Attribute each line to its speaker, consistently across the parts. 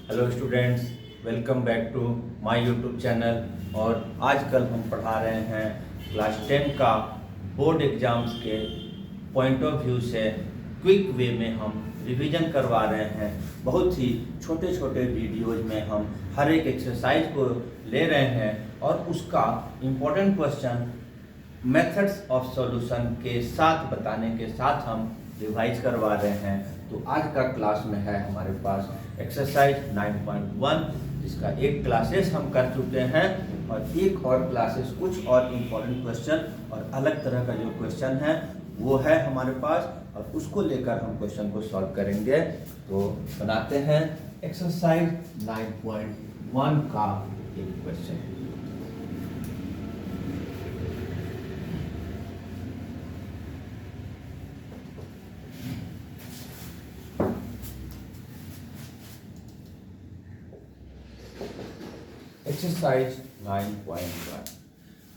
Speaker 1: Hello students, welcome back to my YouTube channel. और आजकल हम पढ़ा रहे हैं क्लास 10 का बोर्ड एग्जाम्स के पॉइंट ऑफ व्यू से क्विक वे में हम रिवीजन करवा रहे हैं। बहुत ही छोटे छोटे वीडियोज में हम हर एक एक्सरसाइज को ले रहे हैं और उसका important question methods of solution के साथ बताने के साथ हम रिवाइज करवा रहे हैं। तो आज का क्लास में है हमारे पास एक्सरसाइज 9.1, जिसका एक क्लासेस हम कर चुके हैं और एक और क्लासेस कुछ और इम्पोर्टेंट क्वेश्चन और अलग तरह का जो क्वेश्चन है वो है हमारे पास, और उसको लेकर हम क्वेश्चन को सॉल्व करेंगे। तो बनाते हैं एक्सरसाइज 9.1 का एक क्वेश्चन। एक्सरसाइज 9.1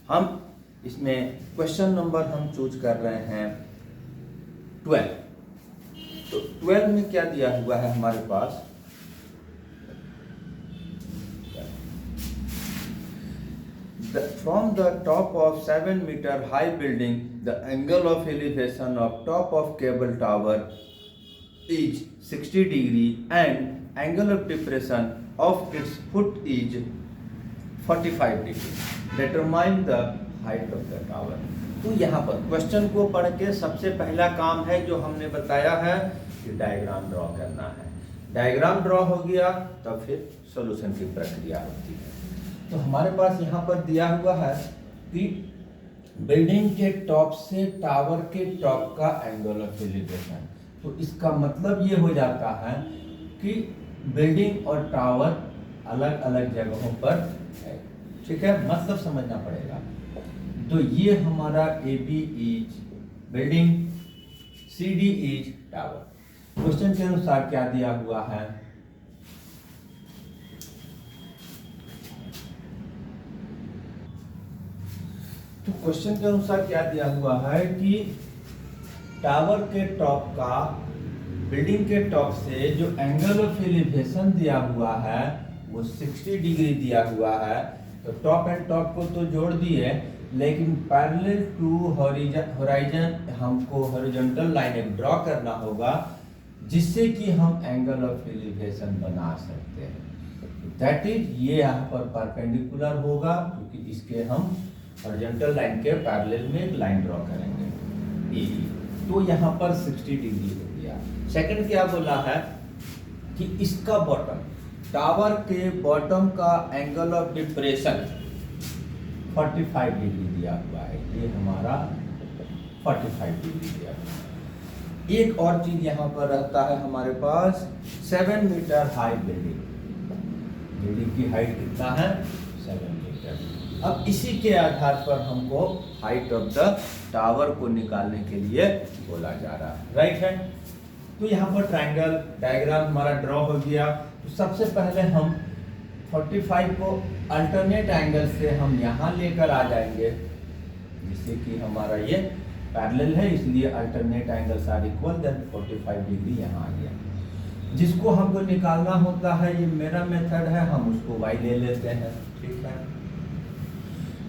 Speaker 1: हम इसमें क्वेश्चन नंबर हम चूज कर रहे हैं 12। तो 12 में क्या दिया हुआ है हमारे पास, from the top of 7 meter high building the angle of elevation of top of cable tower is 60 degree and angle of depression of its foot is 45 degree, determine the height of the tower. तो यहाँ पर question को पढ़ के सबसे पहला काम है जो हमने बताया है कि डायग्राम ड्रॉ करना है। डायग्राम ड्रॉ हो गया तब फिर सॉल्यूशन की प्रक्रिया होती है। तो हमारे पास यहाँ पर दिया हुआ है कि बिल्डिंग के टॉप से टावर के टॉप का एंगल ऑफ एलिवेशन। तो इसका मतलब ये हो जाता है कि बिल्डिंग और टावर अलग अलग जगहों पर है, ठीक है, मतलब समझना पड़ेगा। तो ये हमारा A B is building, C D is tower. Question के अनुसार क्या दिया हुआ है, तो क्वेश्चन के अनुसार क्या दिया हुआ है कि टावर के टॉप का बिल्डिंग के टॉप से जो एंगल ऑफ एलिवेशन दिया हुआ है वो 60 डिग्री दिया हुआ है। तो टॉप एंड टॉप को तो जोड़ दिए, लेकिन पैरेलल टू होराइजन हमको हॉरिजॉन्टल लाइन एक ड्रॉ करना होगा जिससे कि हम एंगल ऑफ एलिवेशन बना सकते हैं। दैट इज ये यहाँ पर परपेंडिकुलर होगा क्योंकि इसके हम हॉरिजॉन्टल लाइन के पैरेलल में एक लाइन ड्रॉ करेंगे। तो यहाँ पर 60 डिग्री हो गया। सेकंड क्या बोला है कि इसका बॉटम, टावर के बॉटम का एंगल ऑफ डिप्रेशन 45 डिग्री दिया हुआ है। ये हमारा 45 डिग्री दिया हुआ है। एक और चीज यहाँ पर रहता है हमारे पास 7 मीटर हाई बिल्डिंग। बिल्डिंग की हाइट कितना है, 7 मीटर। अब इसी के आधार पर हमको हाइट ऑफ द टावर को निकालने के लिए बोला जा रहा है, राइट है। तो यहाँ पर ट्रायंगल डायग्राम हमारा ड्रॉ हो गया। तो सबसे पहले हम 45 को अल्टरनेट एंगल से हम यहाँ लेकर आ जाएंगे, जिससे कि हमारा ये पैरेलल है, इसलिए alternate angles are equal, then 45 degree यहाँ आ गया। जिसको हमको निकालना होता है, ये मेरा मेथड है, हम उसको y ले लेते हैं, ठीक है।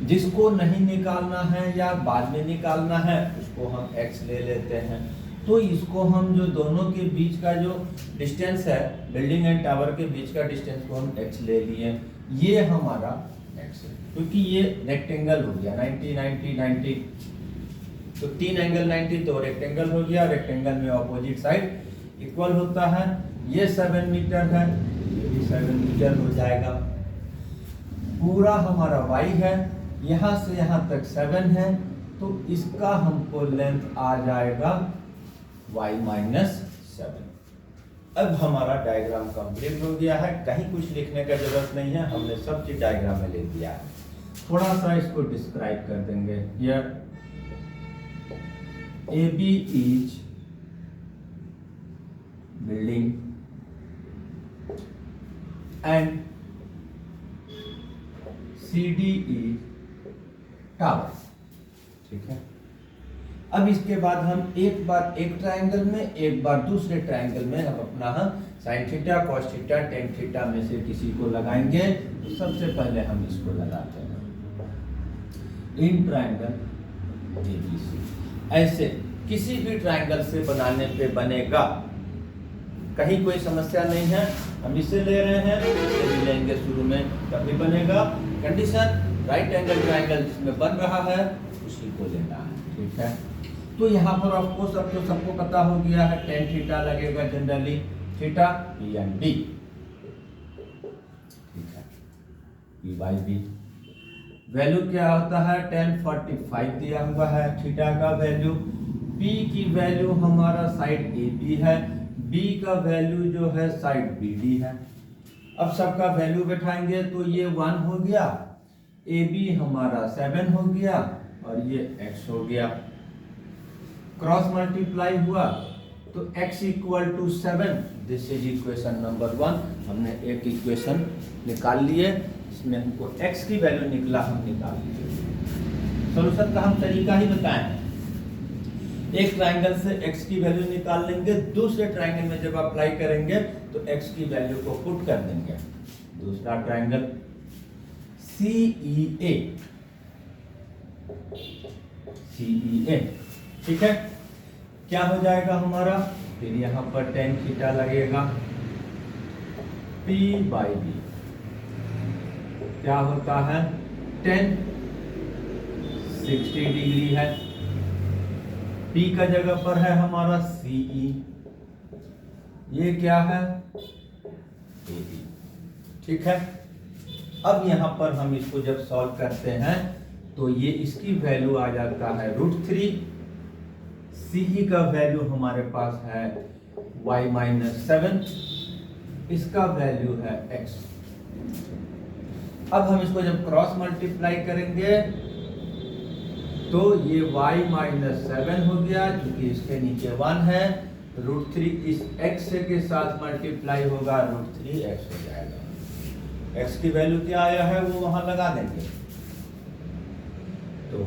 Speaker 1: जिसको नहीं निकालना है या बाद में निकालना है उसको हम x ले लेते हैं। तो इसको हम जो दोनों के बीच का जो डिस्टेंस है, बिल्डिंग एंड टावर के बीच का डिस्टेंस को हम x ले लिए, ये हमारा x है क्योंकि ये रेक्टेंगल हो गया 90 90 90। तो 3 एंगल 90 तो रेक्टेंगल हो गया। रेक्टेंगल में ऑपोजिट साइड इक्वल होता है। ये 7 मीटर है, ये भी 7 मीटर हो जाएगा। पूरा हमारा y है, यहाँ से यहाँ तक 7 है, तो इसका हमको लेंथ आ जाएगा y माइनस 7। अब हमारा डायग्राम कंप्लीट हो गया है, कहीं कुछ लिखने का जरूरत नहीं है, हमने सब चीज डायग्राम में लिख दिया है। थोड़ा सा इसको डिस्क्राइब कर देंगे। Here A B is building and C D is tower, ठीक है। अब इसके बाद हम एक बार एक ट्रायंगल में, एक बार दूसरे ट्रायंगल में अब अपना हम sine theta, cos theta, tan theta में से किसी को लगाएंगे। तो सबसे पहले हम इसको लगाते हैं इन ट्रायंगल एबीसी। ऐसे किसी भी ट्रायंगल से बनाने पे बनेगा, कहीं कोई समस्या नहीं है। हम इसे ले रहे हैं, इसे भी लेंगे शुरू में, तभी बनेगा। कंडीशन राइट एंगल ट्रायंगल जिसमें बन रहा है उसी को लेना है, ठीक है। तो यहाँ पर आपको सबको पता हो गया है, टेन थीटा लगेगा generally, theta P and D, ठीक है, पी बाई बी। वैल्यू क्या होता है, 1045 दिया हुआ है थीटा का वैल्यू। पी की वैल्यू हमारा साइड ए बी है, बी का वैल्यू जो है साइड बी डी है। अब सबका वैल्यू बैठाएंगे तो ये 1 हो गया, ए बी हमारा 7 हो गया और ये x हो गया। क्रॉस मल्टीप्लाई हुआ तो x equal to 7, this is equation number 1। हमने एक इक्वेशन निकाल लिए, इसमें हमको x की वैल्यू निकला, हम निकाल लिए। सॉल्यूशन का हम तरीका ही बताए हैं, एक ट्रायंगल से x की वैल्यू निकाल लेंगे, दूसरे ट्रायंगल में जब अप्लाई करेंगे तो x की वैल्यू को पुट कर देंगे। दूसरा ट्रायंगल CEA, CEA, ठीक है। क्या हो जाएगा हमारा, फिर यहां पर टेन थीटा लगेगा, P बाई बी क्या होता है 10, 60 डिग्री है। P का जगह पर है हमारा CE, ये क्या है AB, ठीक है। अब यहां पर हम इसको जब सॉल्व करते हैं तो ये इसकी वैल्यू आ जाता है √3, CE का वैल्यू हमारे पास है y-7, इसका वैल्यू है x। अब हम इसको जब क्रॉस मल्टीप्लाई करेंगे तो ये y-7 हो गया, क्योंकि इसके नीचे 1 है, √3 इस x के साथ मल्टीप्लाई होगा, √3x हो जाएगा। x की वैल्यू क्या आया है वो वहां लगा देंगे, तो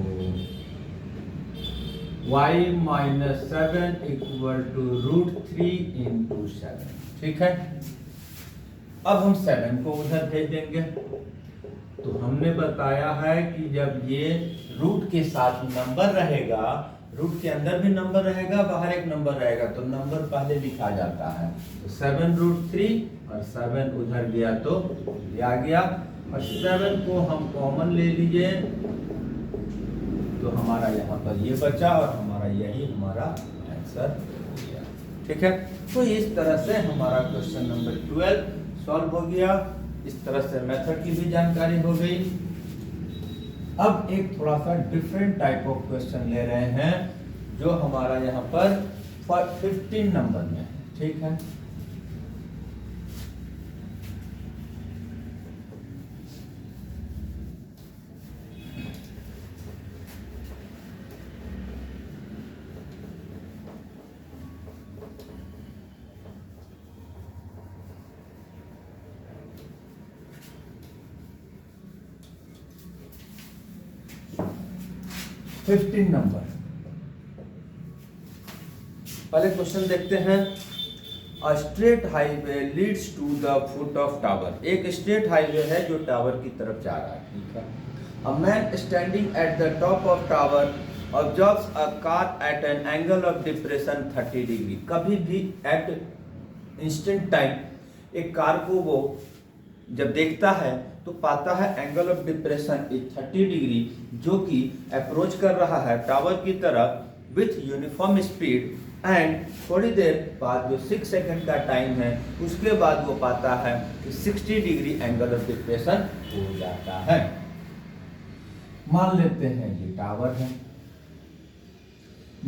Speaker 1: y-7 इक्वल टू √3 इंटू 7, ठीक है। अब हम 7 को उधर भेज देंगे। तो हमने बताया है कि जब ये रूट के साथ नंबर रहेगा, रूट के अंदर भी नंबर रहेगा, बाहर एक नंबर रहेगा, तो नंबर पहले लिखा जाता है। तो 7√3 और 7 उधर गया तो ये आ गया, और 7 को हम कॉमन ले लीजिए तो हमारा यहाँ पर ये बचा और हमारा यही हमारा आंसर हो गया, ठीक है। तो इस तरह से हमारा क्वेश्चन नंबर 12 सॉल्व हो गया। इस तरह से मेथड की भी जानकारी हो गई। अब एक थोड़ा सा डिफरेंट टाइप ऑफ क्वेश्चन ले रहे हैं जो हमारा यहाँ पर 15 नंबर में है, ठीक है। फिफ्टीन नंबर, पहले क्वेश्चन देखते हैं। A straight highway leads to the foot of tower, एक स्ट्रेट हाईवे है जो टावर की तरफ जा रहा है, ठीक है। A man standing at the top of tower observes a car eight an angle of depression 30 degree. कभी भी एट इंस्टेंट टाइम एक कार को वो जब देखता है तो पाता है angle of depression is 30 degree, जो कि अप्रोच कर रहा है टावर की तरफ विथ यूनिफॉर्म स्पीड, एंड थोड़ी देर बाद जो 6 सेकंड का टाइम है उसके बाद वो पाता है कि 60 डिग्री एंगल ऑफ डिप्रेशन हो जाता है। मान लेते हैं ये टावर है,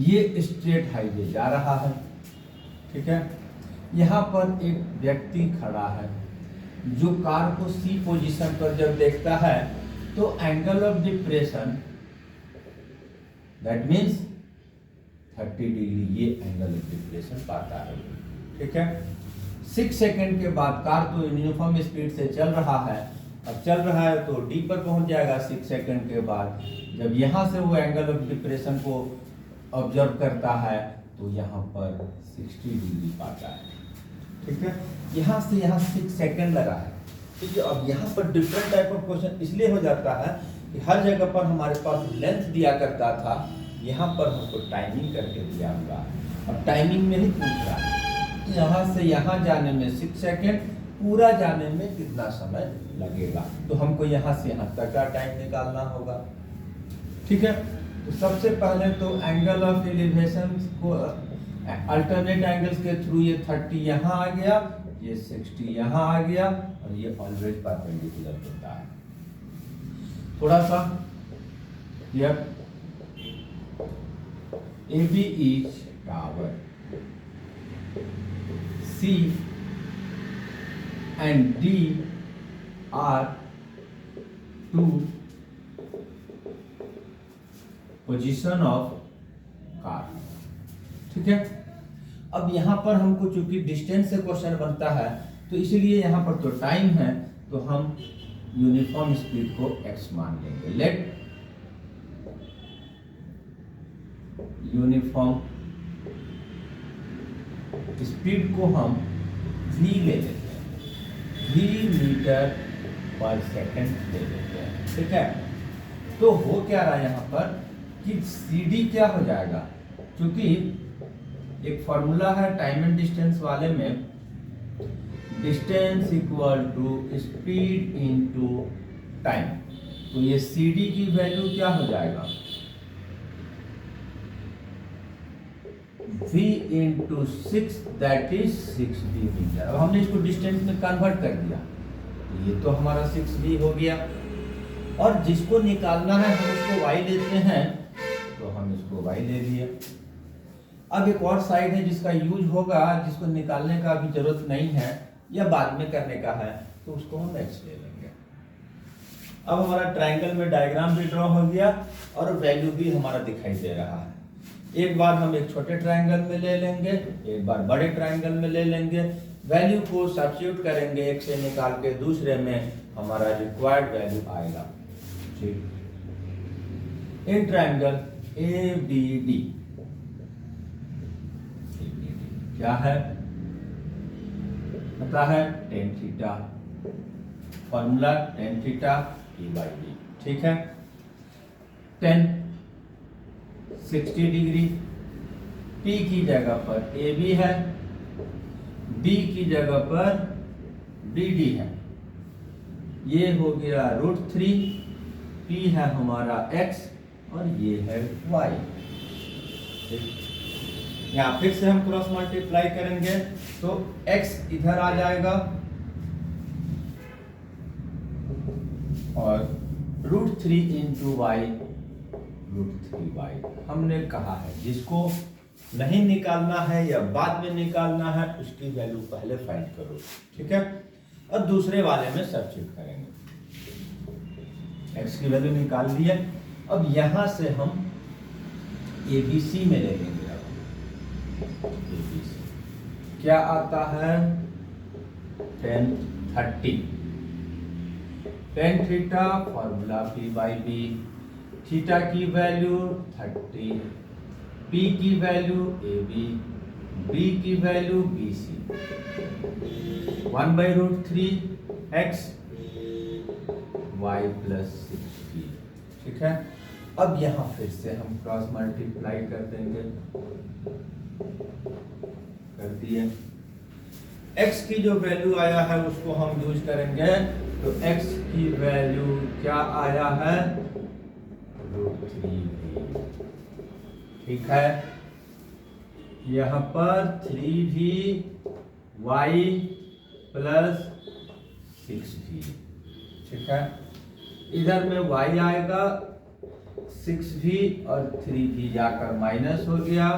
Speaker 1: ये स्ट्रेट हाईवे जा रहा है, ठीक है। यहाँ पर एक व्यक्ति खड़ा है जो कार को सी पोजीशन पर जब देखता है तो angle of depression that means 30 degree ये एंगल ऑफ डिप्रेशन पाता है, ठीक है। 6 सेकंड के बाद कार तो यूनिफॉर्म स्पीड से चल रहा है, अब चल रहा है तो डी पर पहुंच जाएगा 6 सेकंड के बाद। जब यहाँ से वो एंगल ऑफ डिप्रेशन को ऑब्जर्व करता है तो यहाँ पर 60 डिग्री पाता है। ठीक है, यहाँ से यहाँ 6 सेकंड लगा है। ठीक है, अब यहाँ पर डिफरेंट टाइप ऑफ क्वेश्चन इसलिए हो जाता है कि हर जगह पर हमारे पास लेंथ दिया करता था, यहाँ पर हमको टाइमिंग करके दिया हुआ है। अब टाइमिंग में ही पूछ रहा है यहाँ से यहाँ जाने में 6 सेकंड, पूरा जाने में कितना समय लगेगा, तो हमको यहाँ से यहाँ तक का टाइम निकालना होगा। ठीक है, तो सबसे पहले तो एंगल ऑफ एलिवेशन को अल्टरनेट एंगल्स के थ्रू ये 30 यहाँ आ गया, ये 60 यहाँ आ गया, और ये ऑलवेज परपेंडिकुलर होता है। थोड़ा सा clear. AB is tower, C and D are two position of car। ठीक है, अब यहाँ पर हमको चूंकि डिस्टेंस से क्वेश्चन बनता है तो इसलिए यहाँ पर तो टाइम है, तो हम यूनिफॉर्म स्पीड को x मान लेंगे। लेट यूनिफॉर्म स्पीड को हम v ले लेते हैं, v मीटर पर सेकंड ले लेते हैं। ठीक है, तो हो क्या रहा है यहाँ पर कि CD क्या हो जाएगा, क्योंकि एक फॉर्मूला है टाइम एंड डिस्टेंस वाले में, distance equal to speed into time, तो ये CD की वैल्यू क्या हो जाएगा, v into 6 that is 6v metre. अब हमने इसको डिस्टेंस में कन्वर्ट कर दिया, ये तो हमारा 6v हो गया, और जिसको निकालना है हम उसको y लेते हैं, तो हम इसको y ले लिए। अब एक और साइड है जिसका यूज होगा, जिसको निकालने का अभी जरूरत नहीं है या बाद में करने का है, तो उसको हम x ले लेंगे। अब हमारा ट्रायंगल में डायग्राम भी ड्रॉ हो गया और वैल्यू भी हमारा दिखाई दे रहा है। एक बार हम एक छोटे ट्रायंगल में ले लेंगे, एक बार बड़े ट्रायंगल में ले लेंगे, वैल्यू को सब्स्टिट्यूट करेंगे, एक से निकाल के दूसरे में हमारा रिक्वायर्ड वैल्यू आएगा। ठीक, इन ट्रायंगल ABD क्या है पता है, tan theta, formula tan theta E/D। ठीक है, 60 डिग्री, P की जगह पर AB है, D की जगह पर BD है, ये हो गया √3, P है हमारा x और ये है y। यहाँ फिर से हम क्रॉस मल्टीप्लाई करेंगे तो x इधर आ जाएगा और √3 इंटू y √3y। हमने कहा है जिसको नहीं निकालना है या बाद में निकालना है उसकी वैल्यू पहले फाइंड करो। ठीक है, और दूसरे वाले में सब्स्टिट्यूट करेंगे, x की वैल्यू निकाल ली है। अब यहां से हम ABC में ले लेंगे। ABC क्या आता है, tan 30, tan theta formula P/B, theta की वैल्यू 30, P की वैल्यू AB, B की value BC, 1/√3 x y plus 60। ठीक है, अब यहाँ फिर से हम क्रॉस मल्टीप्लाई कर देंगे, कर दिए। x की जो वैल्यू आया है उसको हम यूज करेंगे, तो x की वैल्यू क्या आया है, √3v। ठीक है, यहाँ पर 3vy प्लस 6v। ठीक है, इधर में y आएगा 6v और 3v जाकर माइनस हो गया,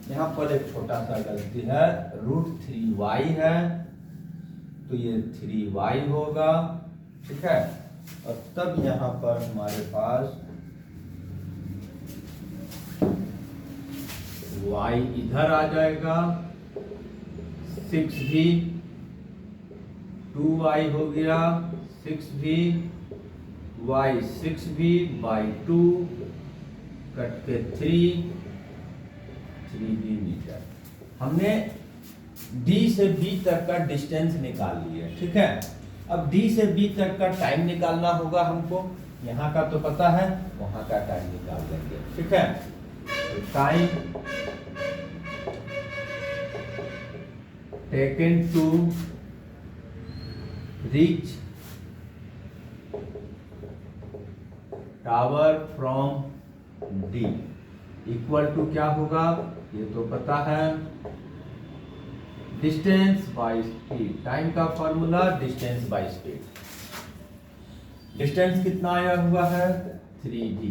Speaker 1: यहाँ पर एक छोटा सा गलती है, √3y है तो ये 3y होगा। ठीक है, और तब यहाँ पर हमारे पास y इधर आ जाएगा, 6v 2y हो गया 6v, y 6v by 2 cut के 3v मीटर। हमने D से B तक का डिस्टेंस निकाल लिया, ठीक है। अब D से B तक का टाइम निकालना होगा हमको। यहाँ का तो पता है, वहां का टाइम निकाल लेंगे, ठीक है। तो time taken to reach tower from D equal to क्या होगा, ये तो पता है, डिस्टेंस बाई स्पीड। टाइम का formula distance by speed. Distance कितना आया हुआ है 3v,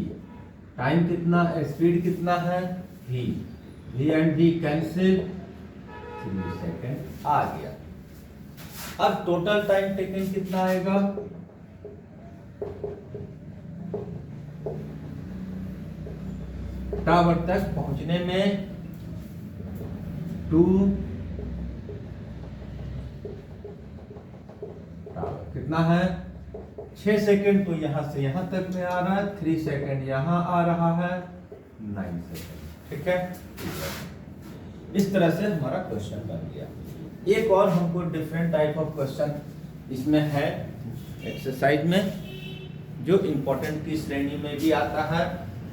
Speaker 1: टाइम कितना, स्पीड कितना है v, v and v cancel, 3 second आ गया। अब टोटल टाइम टेकन कितना आएगा, टावर तक पहुंचने में 2 कितना है 6 सेकेंड, तो यहां से यहां तक में आ रहा है, 3 सेकेंड यहां आ रहा है, 9 सेकेंड, ठीक है। इस तरह से हमारा क्वेश्चन बन गया। एक और हमको डिफरेंट टाइप ऑफ क्वेश्चन इसमें है एक्सरसाइज में, जो इंपॉर्टेंट की श्रेणी में भी आता है,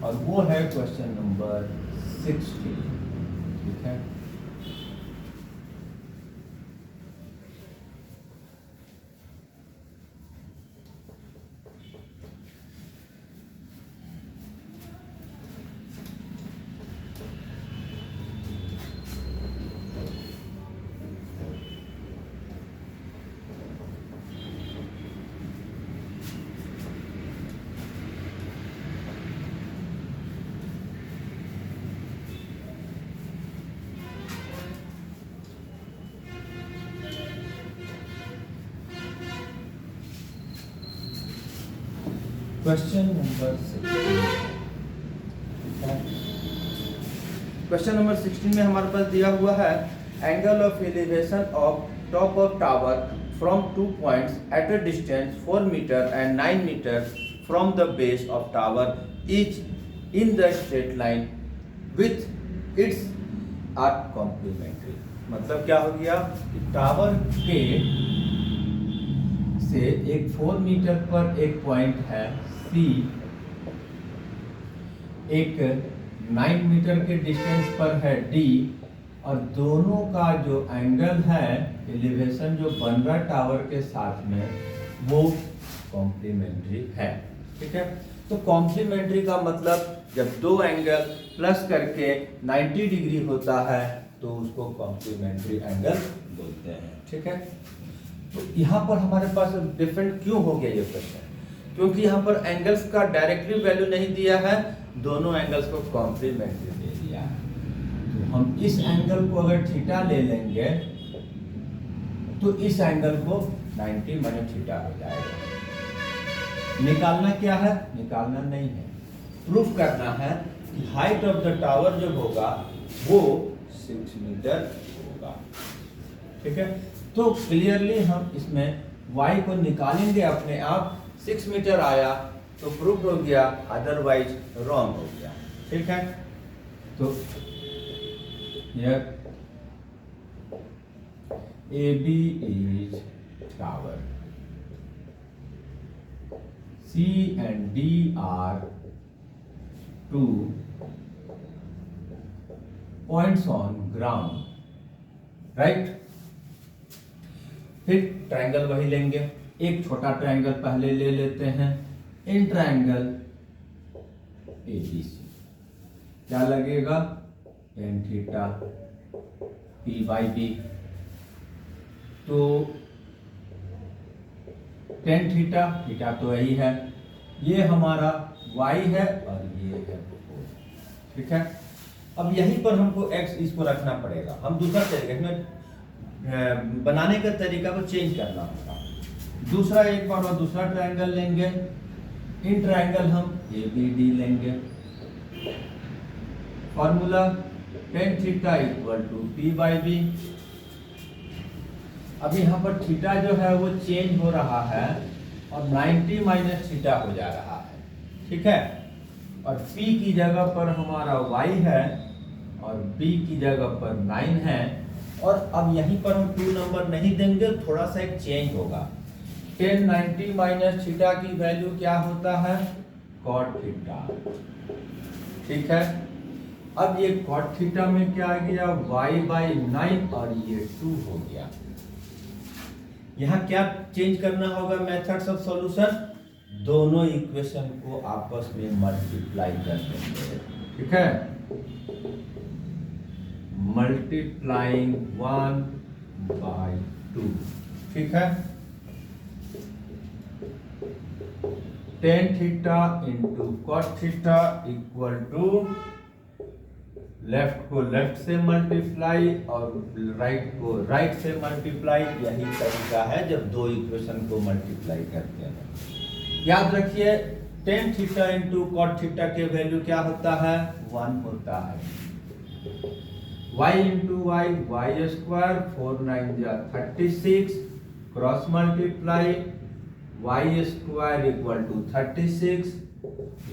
Speaker 1: और वो है क्वेश्चन नंबर 16, ठीक है। क्वेश्चन नंबर 16 में हमारे पास दिया हुआ है angle of elevation of top of tower from 2 points at a distance 4 metre and 9 metre from the base of tower is in the straight line with its are complementary. मतलब क्या हो गया कि टावर के से एक 4 मीटर पर एक पॉइंट है C, एक 9 मीटर के डिस्टेंस पर है D, और दोनों का जो एंगल है एलिवेशन जो बन रहा है टावर के साथ में वो कॉम्प्लीमेंट्री है, ठीक है। तो कॉम्प्लीमेंट्री का मतलब जब दो एंगल प्लस करके 90 डिग्री होता है तो उसको कॉम्प्लीमेंट्री एंगल बोलते हैं, ठीक है। तो यहाँ पर हमारे पास डिफरेंट क्यों हो गया ये क्वेश्चन, क्योंकि यहाँ पर एंगल्स का डायरेक्टली वैल्यू नहीं दिया है, दोनों एंगल्स को कॉम्प्लीमेंट्री दे दिया है। तो हम इस एंगल को अगर थीटा ले लेंगे तो इस एंगल को 90 माइनस थीटा हो जाएगा। निकालना क्या है, निकालना नहीं है, प्रूफ करना है कि हाइट ऑफ द टावर जो होगा वो 6 मीटर होगा, ठीक है। तो क्लियरली हम इसमें y को निकालेंगे अपने आप, 6 मीटर आया तो प्रूफ हो गया, अदरवाइज रॉन्ग हो गया, ठीक है। तो यह AB is tower, C and D are 2 points on ground, right. फिर ट्रायंगल वही लेंगे, एक छोटा ट्रायंगल पहले ले लेते हैं, इन ट्रायंगल ABC क्या लगेगा tan theta P by B, तो tan थीटा, थीटा तो यही है, ये हमारा y है और ये है, ठीक है। अब यहीं पर हमको x इसको रखना पड़ेगा, हम दूसरा तरीका में बनाने का तरीका को चेंज करना होगा। दूसरा एक बार और दूसरा ट्रायंगल लेंगे, इन ट्रायंगल हम ABD लेंगे, formula tan theta equal to P by B। अब यहाँ पर थीटा जो है वो चेंज हो रहा है और 90 माइनस थीटा हो जा रहा है, ठीक है। और P की जगह पर हमारा y है और B की जगह पर 9 है। और अब यहीं पर हम 2 नंबर नहीं देंगे, थोड़ा सा एक चेंज होगा। 10 90 माइनस थीटा की वैल्यू क्या होता है, cot थीटा, ठीक है। अब ये cot थीटा में क्या आ गया, y/9 और ये 2 हो गया। यहाँ क्या चेंज करना होगा, मेथड्स ऑफ सॉल्यूशन, दोनों इक्वेशन को आपस में मल्टीप्लाई कर देंगे, ठीक है। मल्टीप्लाइंग 1/2, ठीक है। tan theta into cot theta equal to left को लेफ्ट से मल्टीप्लाई और राइट को राइट से मल्टीप्लाई। यही तरीका है जब दो इक्वेशन को मल्टीप्लाई करते हैं। याद रखिए tan theta into cot theta के वैल्यू क्या होता है, 1 होता है। y into Y Y square, 4 9 जा 36, cross multiply y square equal to 36,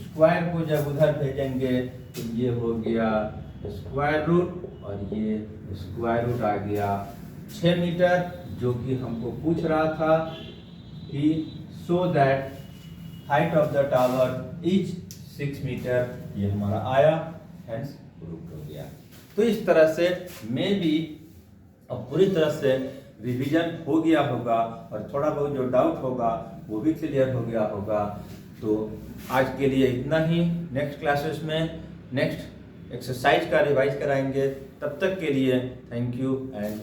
Speaker 1: square को जब उधर भेजेंगे तो ये हो गया स्क्वायर रूट और ये स्क्वायर रूट आ गया 6 मीटर, जो कि हमको पूछ रहा था कि so that height of the tower is 6 metre. ये हमारा आया, हेंस प्रूफ हो गया। तो इस तरह से मे भी अब पूरी तरह से रिवीजन हो गया होगा और थोड़ा बहुत जो डाउट होगा वो भी क्लियर हो गया होगा। तो आज के लिए इतना ही। नेक्स्ट क्लासेस में नेक्स्ट एक्सरसाइज का रिवाइज कराएंगे। तब तक के लिए थैंक यू एंड